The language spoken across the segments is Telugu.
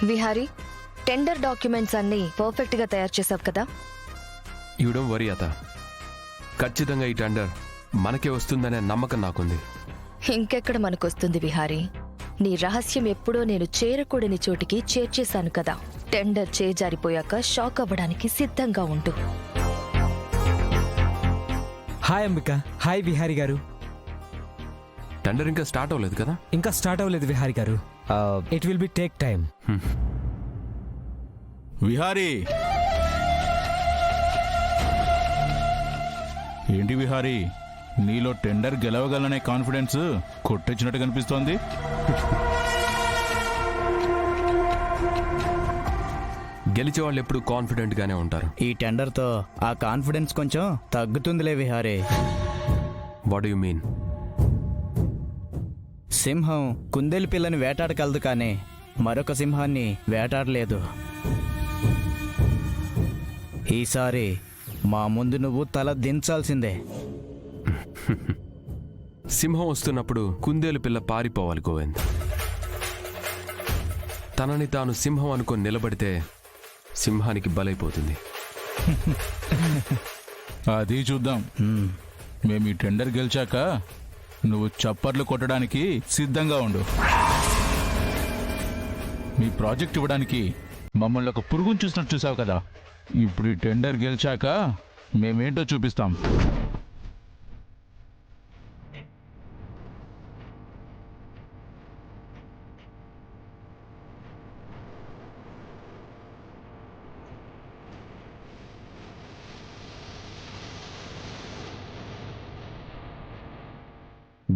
విహారీ, టెండర్ డాక్యుమెంట్స్ అన్ని పర్ఫెక్ట్ గా తయారు చేసావు కదా? యూ డోంట్ వరీ అత. ఖచ్చితంగా ఈ టెండర్ మనకే వస్తుందనే నమ్మకం నాకుంది. ఇంకెక్కడ మనకొస్తుంది విహారీ? నీ రహస్యం ఎప్పుడో నేను చేరకూడని చోటికి చేర్చేశాను కదా. టెండర్ చేజారిపోయాక షాక్ అవ్వడానికి సిద్ధంగా ఉండు. హాయ్ అంబిక. హాయ్ విహారీ గారు. టెండర్ ఇంకా స్టార్ట్ అవ్వలేదు కదా? ఇంకా స్టార్ట్ అవ్వలేదు విహారీ గారు. It will be take time. Vihari, ఏంటి విహారీ, నీలో టెండర్ గెలవగలనే కాన్ఫిడెన్స్ కొట్టొచ్చినట్టు కనిపిస్తోంది. గెలిచే వాళ్ళు ఎప్పుడు కాన్ఫిడెంట్ గానే ఉంటారు. ఈ టెండర్తో ఆ కాన్ఫిడెన్స్ కొంచెం తగ్గుతుందిలే Vihari. What do you mean? సింహం కుందేలు పిల్లని వేటాడగలదు కానీ మరొక సింహాన్ని వేటాడలేదు. ఈసారి మా ముందు నువ్వు తల దించాల్సిందే. సింహం వస్తున్నప్పుడు కుందేలు పిల్ల పారిపోవాలి గోవింద్. తనని తాను సింహం అనుకొని నిలబడితే సింహానికి బలైపోతుంది. అది చూద్దాం. మేము ఈ టెండర్ గెలిచాక నువ్వు చప్పర్లు కొట్టడానికి సిద్ధంగా ఉండు. మీ ప్రాజెక్ట్ ఇవ్వడానికి మమ్మల్ని ఒక పురుగును చూసినట్టు చూసావు కదా. ఇప్పుడు ఈ టెండర్ గెలిచాక మేమేంటో చూపిస్తాం.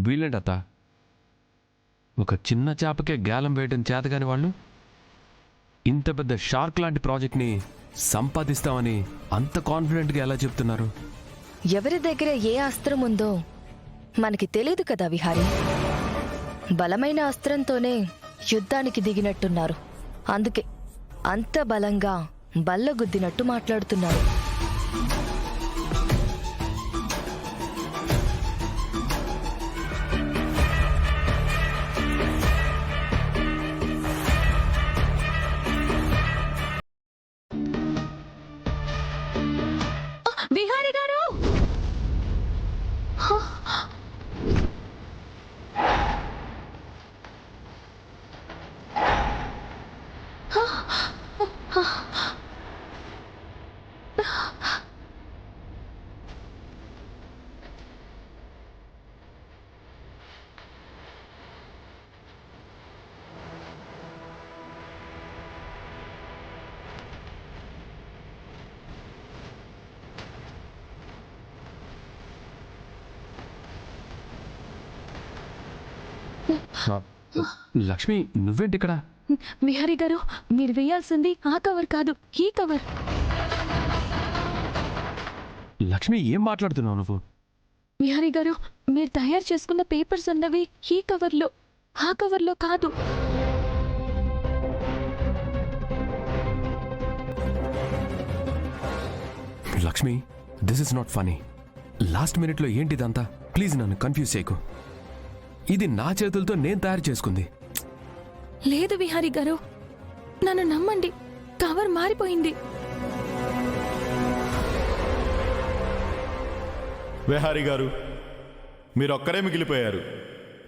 వీళ్ళేంటత్త, ఒక చిన్న చేపకే గాలం వేయటం చేతగాని వాళ్ళు ఇంత పెద్ద షార్క్ లాంటి ప్రాజెక్ట్ని సంపాదిస్తామని అంత కాన్ఫిడెంట్గా ఎలా చెప్తున్నారు? ఎవరి దగ్గర ఏ అస్త్రం ఉందో మనకి తెలీదు కదా విహారీ. బలమైన అస్త్రంతోనే యుద్ధానికి దిగినట్టున్నారు. అందుకే అంత బలంగా బల్లగుద్దినట్టు మాట్లాడుతున్నారు. విహారీ గారు, లక్ష్మి, నువ్వేంటి ఇక్కడ? విహారీ గారు, మీరు వేయాల్సింది ఆ కవర్ కాదు, ఈ కవర్. లక్ష్మి, ఏం మాట్లాడుతున్నావు నువ్వు? విహారీ గారు, మీరు తయారు చేసుకున్న పేపర్స్ అన్నవి ఈ కవర్లో, ఆ కవర్లో కాదు. Lakshmi, this is not funny. Last మినిట్లో ఏంటిదంతా? ప్లీజ్ నన్ను కన్ఫ్యూజ్ చేయకు. ఇది నా చేతులతో నేను తయారు చేసుకుంది. లేదు విహారీ గారు, నన్ను నమ్మండి, కవర్ మారిపోయింది. విహారీ గారు, మీరొక్కరే మిగిలిపోయారు.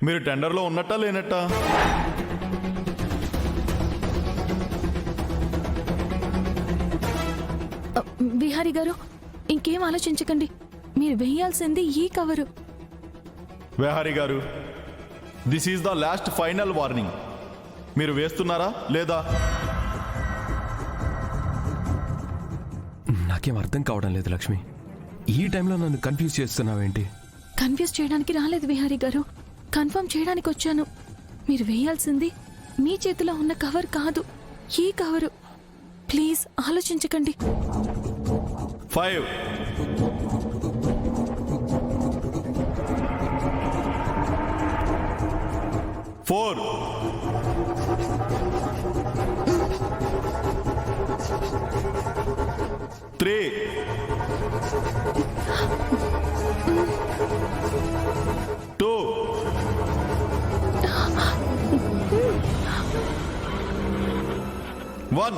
మీరు టెండర్లో ఉన్నట్టా లేనట్టా? విహారీ గారు, ఇంకేం ఆలోచించకండి, మీరు వేయాల్సింది ఈ కవరు. విహారీ గారు, this is the last final warning. మీరు వేస్తున్నారా లేదా? నాకేం అర్థం కావడం లేదు లక్ష్మి. ఈ టైంలో నన్ను కన్ఫ్యూజ్ చేస్తున్నావేంటి? కన్ఫ్యూజ్ చేయడానికి రాలేదు విహారీ గారు, కన్ఫర్మ్ చేయడానికి వచ్చాను. మీరు వేయాల్సింది మీ చేతిలో ఉన్న కవర్ కాదు, ఈ కవరు. ప్లీజ్ ఆలోచించకండి. 5 4 3 2 1 1.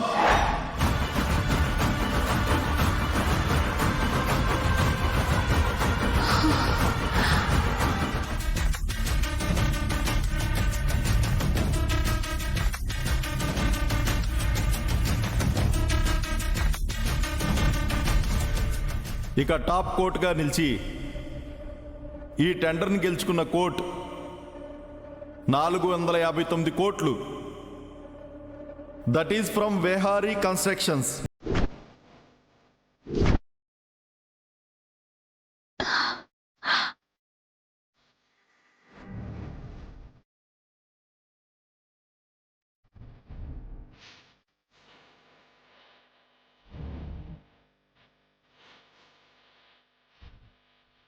ఇక టాప్ కోర్టుగా నిలిచి ఈ టెండర్ని గెలుచుకున్న కోర్టు 459 కోట్లు. That is from Vehari constructions.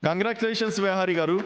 Congratulations Vehari గారు.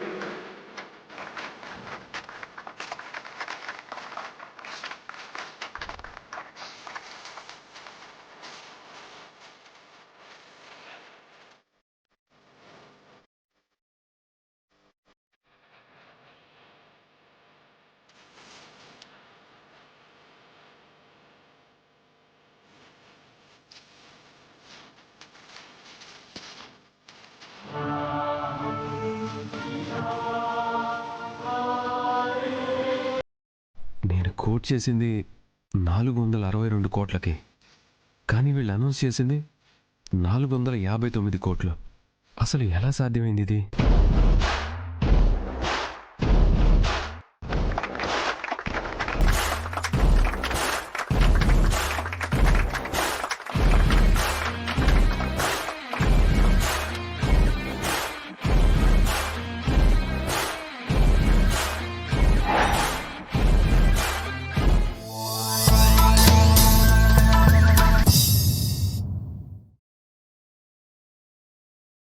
నేను కోట్ చేసింది 462 కోట్లకి, కానీ వీళ్ళు అనౌన్స్ చేసింది 459 కోట్లు. అసలు ఎలా సాధ్యమైంది ఇది?